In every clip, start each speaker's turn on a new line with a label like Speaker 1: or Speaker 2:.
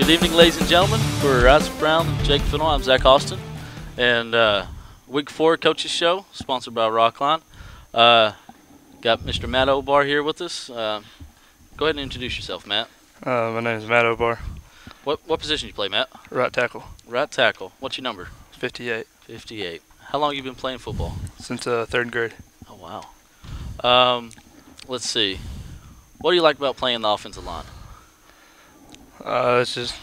Speaker 1: Good evening, ladies and gentlemen. For Rice Brown, Jake Finnell, I'm Zach Austin. And Week 4 Coaches Show, sponsored by Rockline. Got Mr. Matt Obar here with us. Go ahead and introduce yourself, Matt.
Speaker 2: My name is Matt Obar.
Speaker 1: What position you play, Matt?
Speaker 2: Right tackle.
Speaker 1: Right tackle. What's your number?
Speaker 2: 58.
Speaker 1: 58. How long have you been playing football?
Speaker 2: Since third grade.
Speaker 1: Oh, wow. Let's see. What do you like about playing the offensive line?
Speaker 2: It's just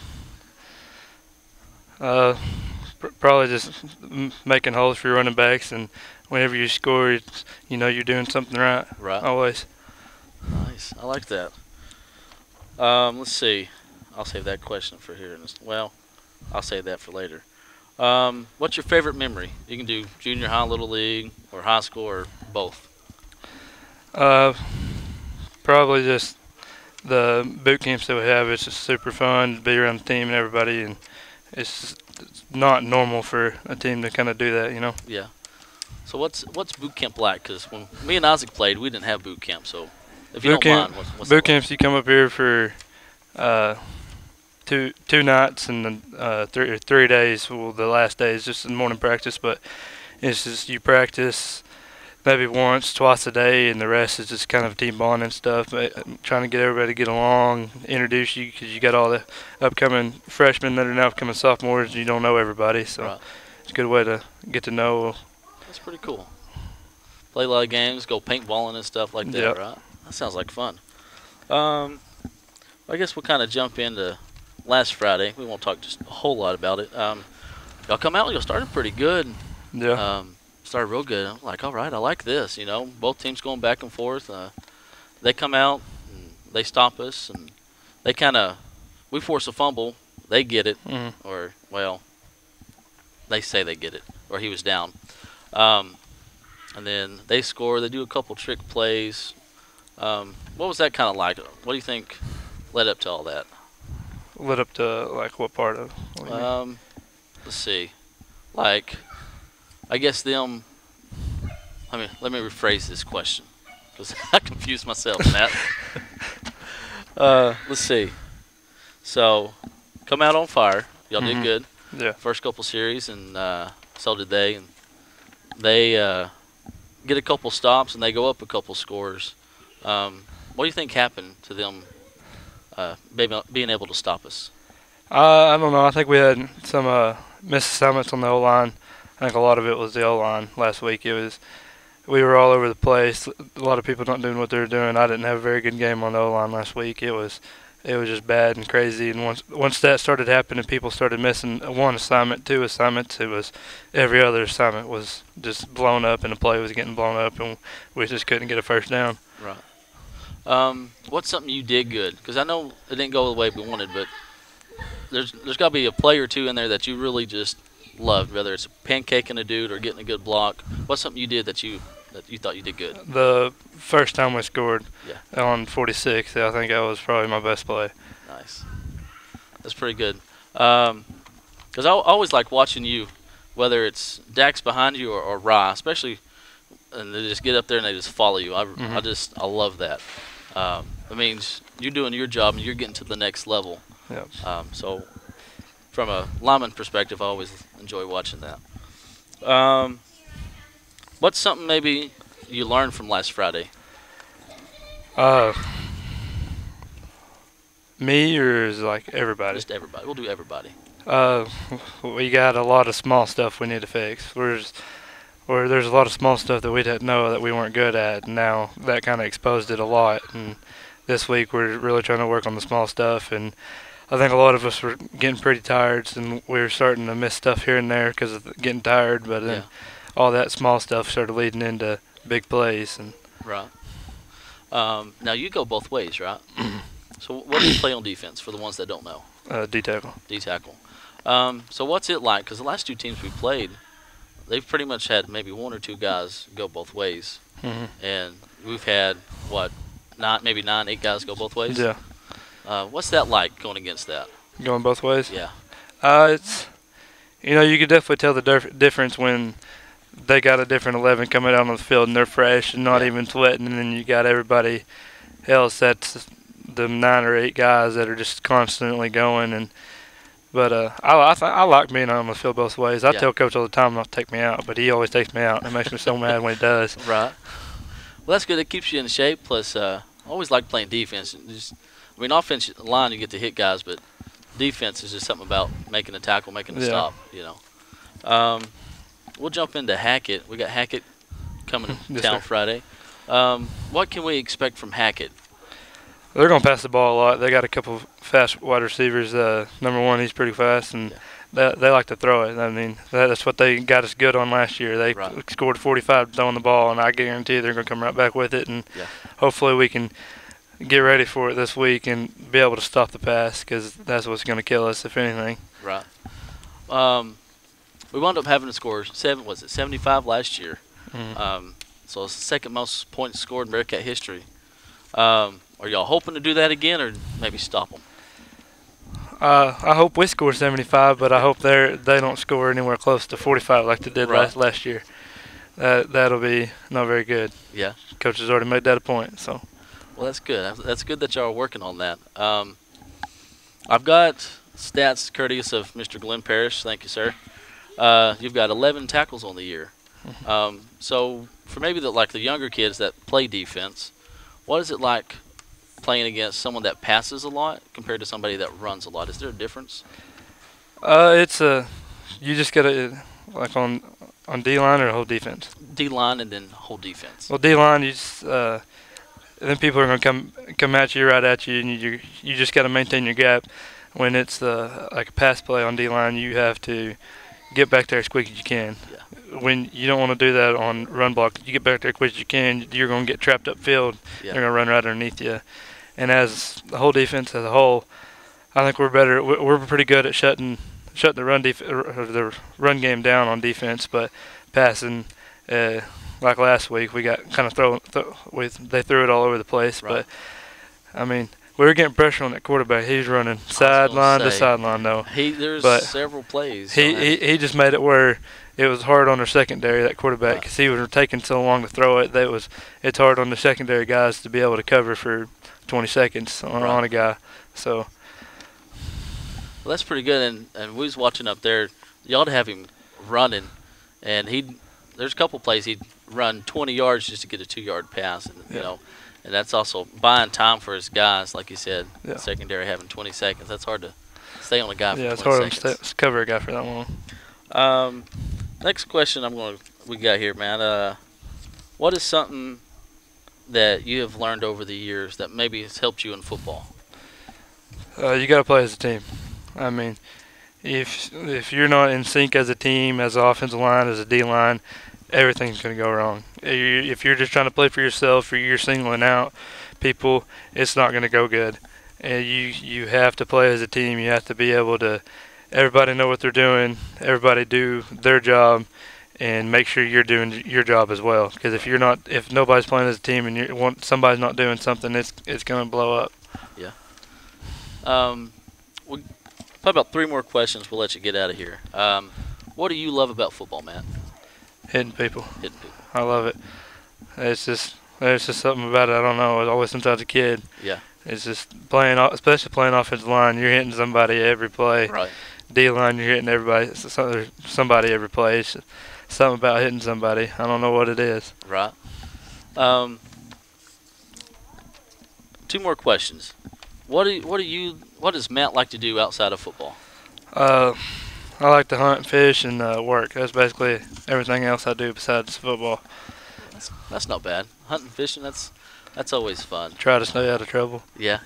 Speaker 2: probably just making holes for your running backs, and whenever you score, you know you're doing something right.
Speaker 1: Right.
Speaker 2: Always.
Speaker 1: Nice. I like that. Let's see. I'll save that question for here. Well, I'll save that for later. What's your favorite memory? You can do junior high, little league, or high school, or both.
Speaker 2: Probably just the boot camps that we have. It's just super fun to be around the team and everybody, and it's not normal for a team to kind of do that, you know.
Speaker 1: Yeah. So what's boot camp like? Because when me and Isaac played, we didn't have boot camp. So if you don't mind, what's
Speaker 2: boot camps? You come up here for two nights and then 3 days. Well, the last day is just in morning practice, but it's just you practice maybe once, twice a day, and the rest is just kind of team bonding stuff. Trying to get everybody to get along, introduce you, because you got all the upcoming freshmen that are now becoming sophomores. You don't know everybody, so
Speaker 1: right.
Speaker 2: It's a good way to get to know.
Speaker 1: That's pretty cool. Play a lot of games, go paintballing and stuff like that,
Speaker 2: yep.
Speaker 1: Right? That sounds like fun. I guess we'll kind of jump into last Friday. We won't talk just a whole lot about it. Y'all come out, y'all started pretty good.
Speaker 2: Yeah.
Speaker 1: Started real good. I'm like, all right, I like this. You know, both teams going back and forth. They come out, and they stop us, and they we force a fumble. They get it, or, well, they say they get it, or he was down. And then they score. They do a couple trick plays. What was that kind of like? What do you think led up to all that?
Speaker 2: Led up to, like, what part of?
Speaker 1: What let's see. Like, I guess them. Let me rephrase this question because I confused myself, Matt. Let's see. So, come out on fire. Y'all did good.
Speaker 2: Yeah.
Speaker 1: First couple series, and so did they. And they get a couple stops, and they go up a couple scores. What do you think happened to them being able to stop us?
Speaker 2: I don't know. I think we had some missed assignments on the O-line. I think a lot of it was the O-line last week. We were all over the place. A lot of people not doing what they were doing. I didn't have a very good game on the O-line last week. It was just bad and crazy. And once that started happening, people started missing one assignment, two assignments. It was every other assignment was just blown up, and the play was getting blown up, and we just couldn't get a first down.
Speaker 1: Right. What's something you did good? Because I know it didn't go the way we wanted, but there's got to be a play or two in there that you really just loved, whether it's pancaking a dude or getting a good block. What's something you did that you thought you did good? The
Speaker 2: first time we scored on 46, I think that was probably my best play.
Speaker 1: Nice. That's pretty good. Because I always like watching you, whether it's Dax behind you or Rye, especially, and they just get up there and they just follow you. I love that. It means you're doing your job and you're getting to the next level.
Speaker 2: Yep.
Speaker 1: So from a lineman perspective, I always enjoy watching that. What's something maybe you learned from last Friday?
Speaker 2: Me or is like everybody?
Speaker 1: Just everybody. We'll do everybody.
Speaker 2: We got a lot of small stuff we need to fix. There's a lot of small stuff that we didn't know that we weren't good at, and now that kind of exposed it a lot. And this week we're really trying to work on the small stuff, and I think a lot of us were getting pretty tired, and we were starting to miss stuff here and there because of getting tired, but then all that small stuff started leading into big plays. And
Speaker 1: right. Now you go both ways, right? So what do you play on defense for the ones that don't know?
Speaker 2: D-tackle.
Speaker 1: D-tackle. So what's it like? Because the last two teams we played, they've pretty much had maybe one or two guys go both ways. And we've had, maybe 9, 8 guys go both ways?
Speaker 2: Yeah.
Speaker 1: What's that like going against that?
Speaker 2: Going both ways?
Speaker 1: Yeah.
Speaker 2: It's, you could definitely tell the difference when they got a different 11 coming out on the field and they're fresh and not even sweating, and then you got everybody else that's the 9 or 8 guys that are just constantly going, and But I like being on the field both ways. I
Speaker 1: Yeah.
Speaker 2: tell Coach all the time not to take me out, but he always takes me out, and it makes me so mad when he does.
Speaker 1: Right. Well, that's good. It keeps you in shape. Plus, I always like playing defense. Offense line you get to hit guys, but defense is just something about making a tackle, making a stop. We'll jump into Hackett. We got Hackett coming to
Speaker 2: Yes,
Speaker 1: town
Speaker 2: sir.
Speaker 1: Friday. What can we expect from Hackett?
Speaker 2: They're going to pass the ball a lot. They got a couple fast wide receivers. Number one, he's pretty fast, and they like to throw it. I mean, that's what they got us good on last year. They scored 45 throwing the ball, and I guarantee they're going to come right back with it. And hopefully we can get ready for it this week and be able to stop the pass, because that's what's going to kill us, if anything.
Speaker 1: Right. We wound up having to score 75 last year.
Speaker 2: Mm-hmm.
Speaker 1: So it's the second most points scored in Bearcat history. Are y'all hoping to do that again, or maybe stop them?
Speaker 2: I hope we score 75, but I hope they don't score anywhere close to 45 like they did last year. That'll be not very good.
Speaker 1: Yeah.
Speaker 2: Coach has already made that a point. So.
Speaker 1: Well, that's good. That's good that y'all are working on that. I've got stats courteous of Mr. Glenn Parrish. Thank you, sir. You've got 11 tackles on the year. So for maybe the younger kids that play defense, what is it like playing against someone that passes a lot compared to somebody that runs a lot? Is there a difference?
Speaker 2: You just gotta on D line or whole defense.
Speaker 1: D line and then whole defense.
Speaker 2: Well, D line, you just then people are gonna come at you right at you, and you just gotta maintain your gap. When it's like a pass play on D line, you have to get back there as quick as you can.
Speaker 1: Yeah.
Speaker 2: When you don't want to do that on run block, you get back there as quick as you can. You're gonna get trapped upfield.
Speaker 1: Yeah.
Speaker 2: They're gonna run right underneath you. And as the whole defense as a whole, I think we're better. We're pretty good at shutting the run game down on defense, but passing, like last week, we got kind of they threw it all over the place.
Speaker 1: Right.
Speaker 2: But I mean, we were getting pressure on that quarterback. He's running sideline to sideline though.
Speaker 1: There's several plays.
Speaker 2: He just made it where it was hard on their secondary, that quarterback, because he was taking so long to throw it. It's hard on the secondary guys to be able to cover for 20 seconds on a guy. So.
Speaker 1: Well, that's pretty good. And we was watching up there. You ought to have him running, and there's a couple plays he'd run 20 yards just to get a 2-yard pass, and that's also buying time for his guys, like you said.
Speaker 2: Yeah.
Speaker 1: Secondary having 20 seconds. That's hard to stay on a guy for 20 seconds.
Speaker 2: Yeah, it's hard to cover a guy for that long.
Speaker 1: Next question we got here, man. What is something that you have learned over the years that maybe has helped you in football?
Speaker 2: You got to play as a team. I mean, if you're not in sync as a team, as an offensive line, as a D line, everything's going to go wrong. If you're just trying to play for yourself or you're singling out people, it's not going to go good. And you have to play as a team. You have to be able to everybody know what they're doing, everybody do their job, and make sure you're doing your job as well. Because if nobody's playing as a team and somebody's not doing something, it's going to blow up.
Speaker 1: Yeah. Probably about 3 more questions. We'll let you get out of here. What do you love about football, Matt?
Speaker 2: Hitting people.
Speaker 1: Hitting people.
Speaker 2: I love it. There's just something about it. I don't know. Always since I was a kid.
Speaker 1: Yeah.
Speaker 2: It's just especially playing offensive line. You're hitting somebody every play.
Speaker 1: Right.
Speaker 2: D line, you're hitting everybody. Somebody every play. It's something about hitting somebody. I don't know what it is.
Speaker 1: Right. 2 more questions. What does Matt like to do outside of football?
Speaker 2: I like to hunt, fish, and work. That's basically everything else I do besides football.
Speaker 1: That's not bad. Hunting, fishing, that's always fun.
Speaker 2: Try to stay out of trouble.
Speaker 1: Yeah.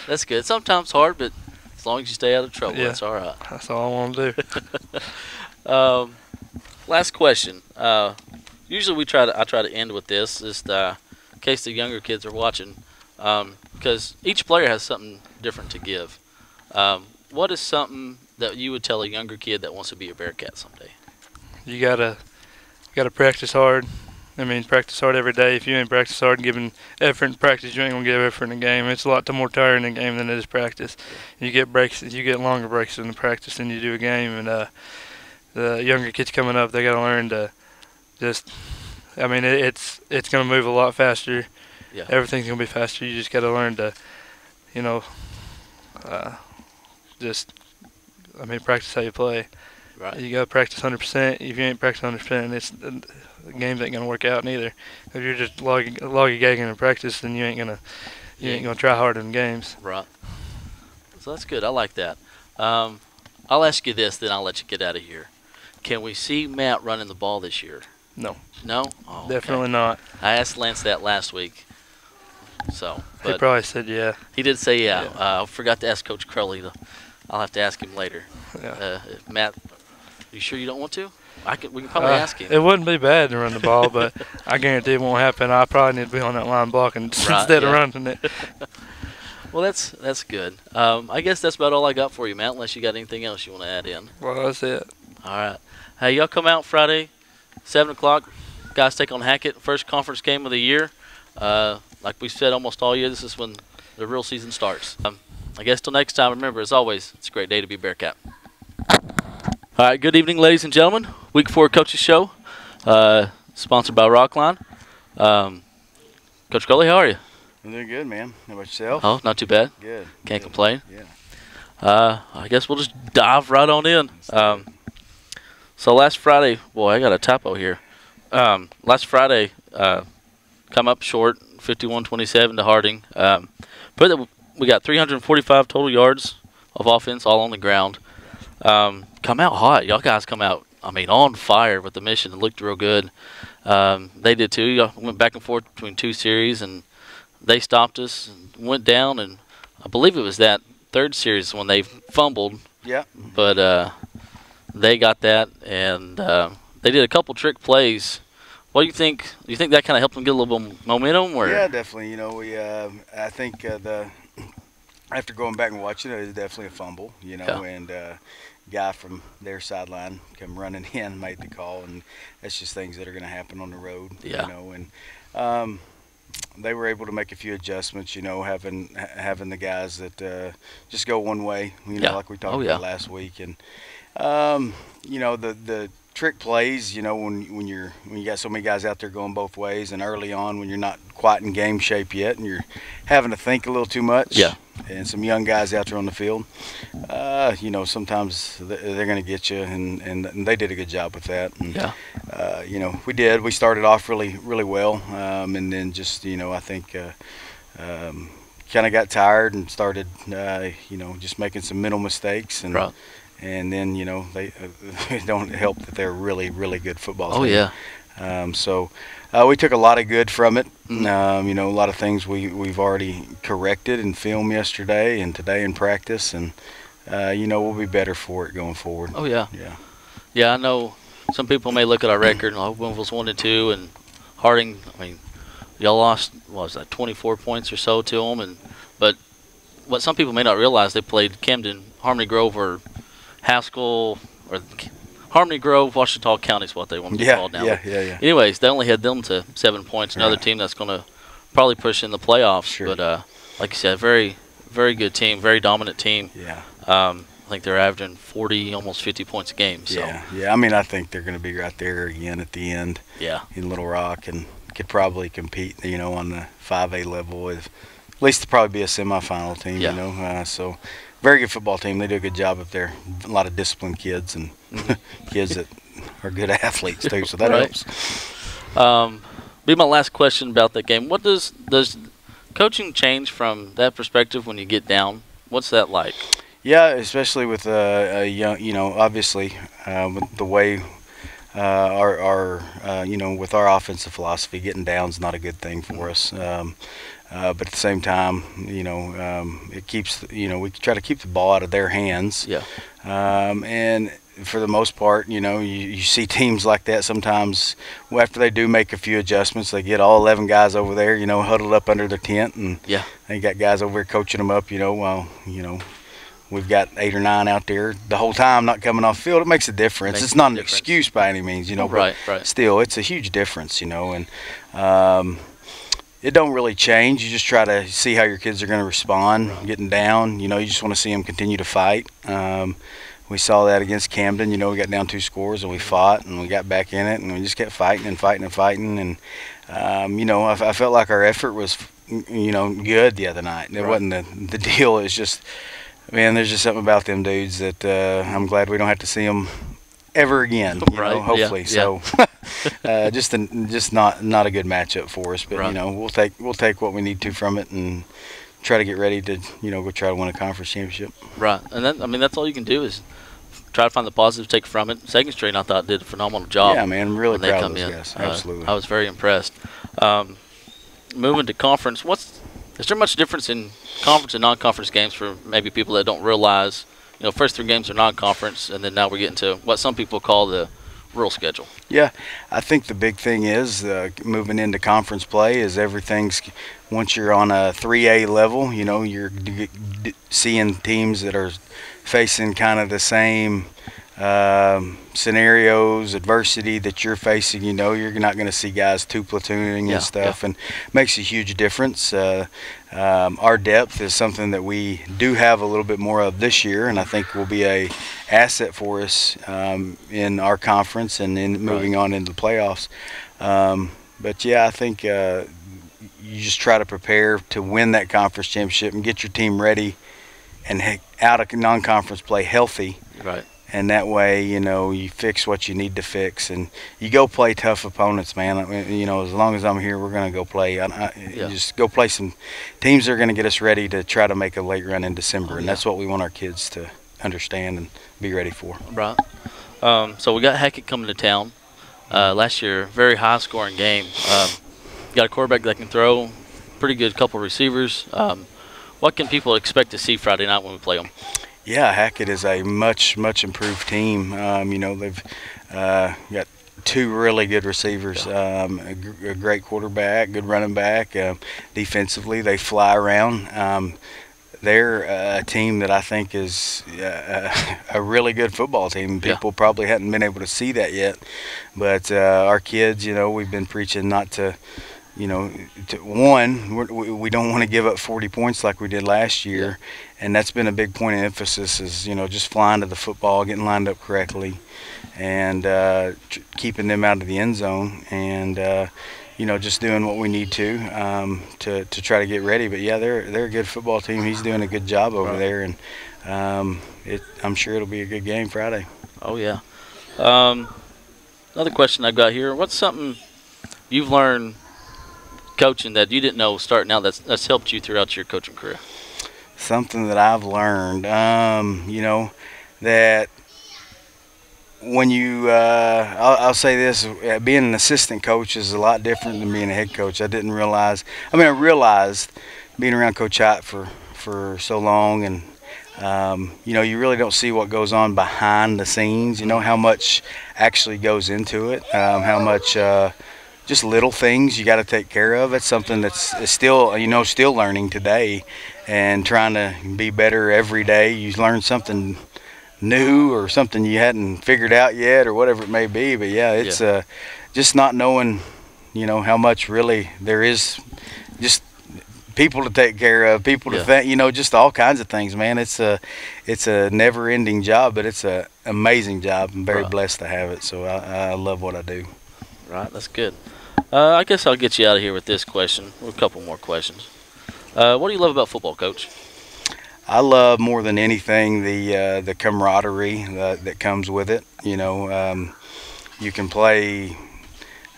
Speaker 1: That's good. Sometimes hard, but as long as you stay out of trouble, that's all right.
Speaker 2: That's all I want to do.
Speaker 1: Last question. Usually I try to end with this, just in case the younger kids are watching, because each player has something different to give. What is something that you would tell a younger kid that wants to be a Bearcat someday?
Speaker 2: You gotta practice hard. I mean, practice hard every day. If you ain't practice hard and giving effort in practice, you ain't gonna give effort in the game. It's a lot more tiring in a game than it is practice. You get longer breaks in the practice than you do a game. And the younger kids coming up, they gotta learn to just. I mean, it's gonna move a lot faster.
Speaker 1: Yeah.
Speaker 2: Everything's gonna be faster. You just gotta learn to, just practice how you play.
Speaker 1: Right.
Speaker 2: You got to practice 100%. If you ain't practicing 100%, the games ain't gonna work out neither. If you're just lollygagging in practice, then you ain't gonna try hard in games.
Speaker 1: Right. So that's good. I like that. I'll ask you this, then I'll let you get out of here. Can we see Matt running the ball this year?
Speaker 2: No.
Speaker 1: No? Oh,
Speaker 2: Definitely
Speaker 1: okay.
Speaker 2: not.
Speaker 1: I asked Lance that last week. So,
Speaker 2: He probably said yeah.
Speaker 1: He did say yeah. I forgot to ask Coach Crowley. I'll have to ask him later.
Speaker 2: Yeah.
Speaker 1: Matt, you sure you don't want to? We can probably ask him.
Speaker 2: It wouldn't be bad to run the ball, but I guarantee it won't happen. I probably need to be on that line blocking instead of running it.
Speaker 1: Well, that's good. I guess that's about all I got for you, Matt, unless you got anything else you want to add in.
Speaker 2: Well, that's it.
Speaker 1: All right. Hey, y'all come out Friday, 7 o'clock. Guys take on Hackett, first conference game of the year. Like we said almost all year, this is when the real season starts. I guess till next time, remember, as always, it's a great day to be Bearcat. All right, good evening, ladies and gentlemen. Week 4 Coaches Show, sponsored by Rockline. Coach Crowley, how are you?
Speaker 3: I'm doing good, man. How about yourself?
Speaker 1: Oh, not too bad.
Speaker 3: Good.
Speaker 1: Can't complain.
Speaker 3: Yeah.
Speaker 1: I guess we'll just dive right on in. So last Friday, boy, I got a typo here. Last Friday, come up short, 51-27 to Harding. But we got 345 total yards of offense, all on the ground. Come out hot. Y'all guys come out, on fire with the mission. It looked real good. They did too. Y'all went back and forth between 2 series, and they stopped us and went down. And I believe it was that 3rd series when they fumbled.
Speaker 3: Yeah.
Speaker 1: But they got that, and they did a couple trick plays. What do you think? Do you think that kind of helped them get a little bit of momentum? Or?
Speaker 3: Yeah, definitely. I think after going back and watching it was definitely a fumble, and guy from their sideline come running in, made the call, and that's just things that are going to happen on the road, and they were able to make a few adjustments, having the guys that just go one way, like we talked about last week, and the trick plays, when you got so many guys out there going both ways, and early on when you're not quite in game shape yet and you're having to think a little too much, and some young guys out there on the field, sometimes they're going to get you, and they did a good job with that. And, we started off really well, and then just, I think kind of got tired and started, just making some mental mistakes, and and then, they don't help that they're really good football team.
Speaker 1: Oh, yeah.
Speaker 3: So we took a lot of good from it. A lot of things we've already corrected in film yesterday and today in practice, and we'll be better for it going forward.
Speaker 1: Oh, yeah.
Speaker 3: Yeah,
Speaker 1: I know some people may look at our record and Winville's 1-2, and Harding, y'all lost, 24 points or so to them, but what some people may not realize, they played Camden, Harmony Grove, or Haskell, or Harmony Grove, Washita County is what they want to be called now.
Speaker 3: Yeah.
Speaker 1: Anyways, they only had them to 7 points. Another team that's going to probably push in the playoffs.
Speaker 3: Sure.
Speaker 1: But like you said, very, very good team, very dominant team.
Speaker 3: Yeah.
Speaker 1: I think they're averaging 40, almost 50 points a game. So.
Speaker 3: Yeah. I think they're going to be right there again at the end.
Speaker 1: Yeah.
Speaker 3: In Little Rock, and could probably compete, on the 5A level with, at least probably be a semifinal team.
Speaker 1: Yeah.
Speaker 3: So. Very good football team. They do a good job up there. A lot of disciplined kids and kids that are good athletes too, so that helps.
Speaker 1: Be my last question about that game. What does coaching change from that perspective when you get down? What's that like?
Speaker 3: Yeah, especially with a young, obviously with the way our with our offensive philosophy, getting down is not a good thing for us. But at the same time, it keeps, we try to keep the ball out of their hands.
Speaker 1: Yeah.
Speaker 3: And for the most part, you see teams like that sometimes. After they do make a few adjustments, they get all 11 guys over there, huddled up under their tent, and they got guys over there coaching them up, while, we've got 8 or 9 out there the whole time not coming off the field. It makes a difference. It's not an excuse by any means,
Speaker 1: Right.
Speaker 3: But still, it's a huge difference, and it don't really change. You just try to see how your kids are going to respond, getting down. You just want to see them continue to fight. We saw that against Camden. We got down 2 scores, and we fought, and we got back in it, and we just kept fighting. And I felt like our effort was, good the other night. It wasn't the deal. It's just Man, there's just something about them dudes that I'm glad we don't have to see them ever again. You
Speaker 1: Right,
Speaker 3: know, hopefully.
Speaker 1: yeah.
Speaker 3: So, just not a good matchup for us. But
Speaker 1: Right.
Speaker 3: you know, we'll take what we need to from it and try to get ready to go try to win a conference championship.
Speaker 1: Right, and I mean, that's all you can do is try to find the positives, take from it. Second String, I thought, did a phenomenal job.
Speaker 3: Yeah, man, I'm really
Speaker 1: when they
Speaker 3: proud
Speaker 1: come
Speaker 3: of those
Speaker 1: in.
Speaker 3: guys. Absolutely.
Speaker 1: I was very impressed. Moving to conference, is there much difference in conference and non-conference games for maybe people that don't realize? You know, first 3 games are non-conference, and then now we're getting to what some people call the real schedule.
Speaker 3: Yeah, I think the big thing is moving into conference play is everything's once you're on a 3A level, you know, you're seeing teams that are facing kind of the same scenarios, adversity that you're facing. You know, you're not going to see guys 2 platooning and stuff, and makes a huge difference. Our depth is something that we do have a little bit more of this year, and I think will be a asset for us in our conference and in moving on into the playoffs. But yeah, I think you just try to prepare to win that conference championship and get your team ready and out of non-conference play healthy.
Speaker 1: Right.
Speaker 3: And that way, you know, you fix what you need to fix, and you go play tough opponents, man. I mean, you know, as long as I'm here, we're going to go play. Just go play some teams that are going to get us ready to try to make a late run in December, and that's what we want our kids to understand and be ready for.
Speaker 1: Right. So we got Hackett coming to town. Last year, very high-scoring game. Got a quarterback that can throw, pretty good couple receivers. What can people expect to see Friday night when we play them?
Speaker 3: Yeah, Hackett is a much improved team. You know, they've got 2 really good receivers, a great quarterback, good running back. Defensively, they fly around. They're a team that I think is a really good football team. People probably hadn't been able to see that yet, but our kids, you know, we've been preaching not to. You know, we don't want to give up 40 points like we did last year, and that's been a big point of emphasis is, you know, just flying to the football, getting lined up correctly, and keeping them out of the end zone, and you know, just doing what we need to try to get ready. But yeah, they're a good football team. He's doing a good job over there, and I'm sure it'll be a good game Friday.
Speaker 1: Oh yeah. Another question I've got here: what's something you've learned coaching that you didn't know starting out that's helped you throughout your coaching career?
Speaker 3: Something that I've learned, you know, that when you, I'll say this, being an assistant coach is a lot different than being a head coach. I didn't realize, I realized being around Coach Hott for so long, and you know, you really don't see what goes on behind the scenes, you know, how much actually goes into it, how much just little things you got to take care of. It's something that's still, you know, still learning today and trying to be better every day. You learn something new or something you hadn't figured out yet or whatever it may be. But yeah, it's just not knowing, you know, how much really there is, just people to take care of, people to think, you know, just all kinds of things, man. It's a never-ending job, but it's an amazing job. I'm very blessed to have it, so I love what I do.
Speaker 1: Right, that's good. I guess I'll get you out of here with this question, or a couple more questions. What do you love about football, Coach?
Speaker 3: I love more than anything the camaraderie that comes with it. You know, you can play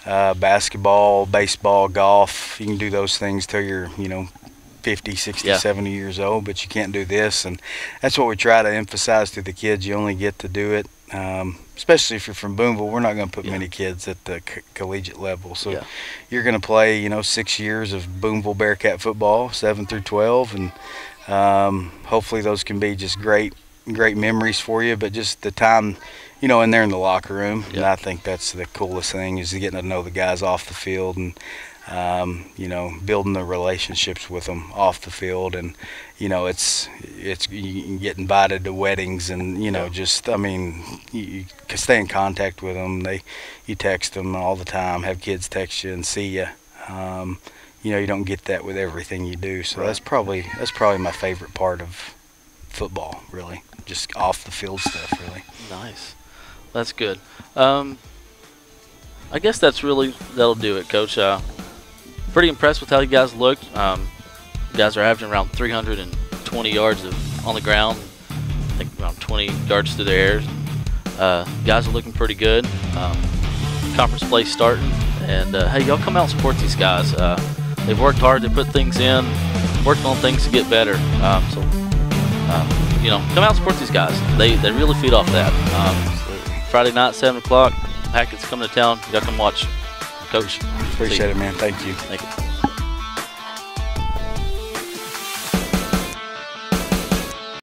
Speaker 3: basketball, baseball, golf. You can do those things till you're, you know, 50, 60, 70 years old, but you can't do this. And that's what we try to emphasize to the kids. You only get to do it, especially if you're from Boonville. We're not going to put many kids at the collegiate level. So you're going to play, you know, 6 years of Boonville Bearcat football, 7 through 12, and hopefully those can be just great memories for you. But just the time, you know, in there in the locker room, and I think that's the coolest thing is getting to know the guys off the field and you know, building the relationships with them off the field. And you know, it's you can get invited to weddings, and you know, just you can stay in contact with them. You text them all the time, have kids text you and see you. You know, you don't get that with everything you do. So that's probably my favorite part of football, really, just off the field stuff, really.
Speaker 1: Nice, that's good. I guess that'll do it, Coach. Pretty impressed with how you guys looked. You guys are averaging around 320 yards on the ground, around 20 yards through the air. Guys are looking pretty good. Conference play starting, and hey, y'all come out and support these guys. They've worked hard. They put things in, worked on things to get better. You know, come out and support these guys. They really feed off that. Friday night, 7 o'clock. Packets coming to town. Y'all come watch. Coach.
Speaker 3: Appreciate it, man. Thank you.
Speaker 1: Thank you.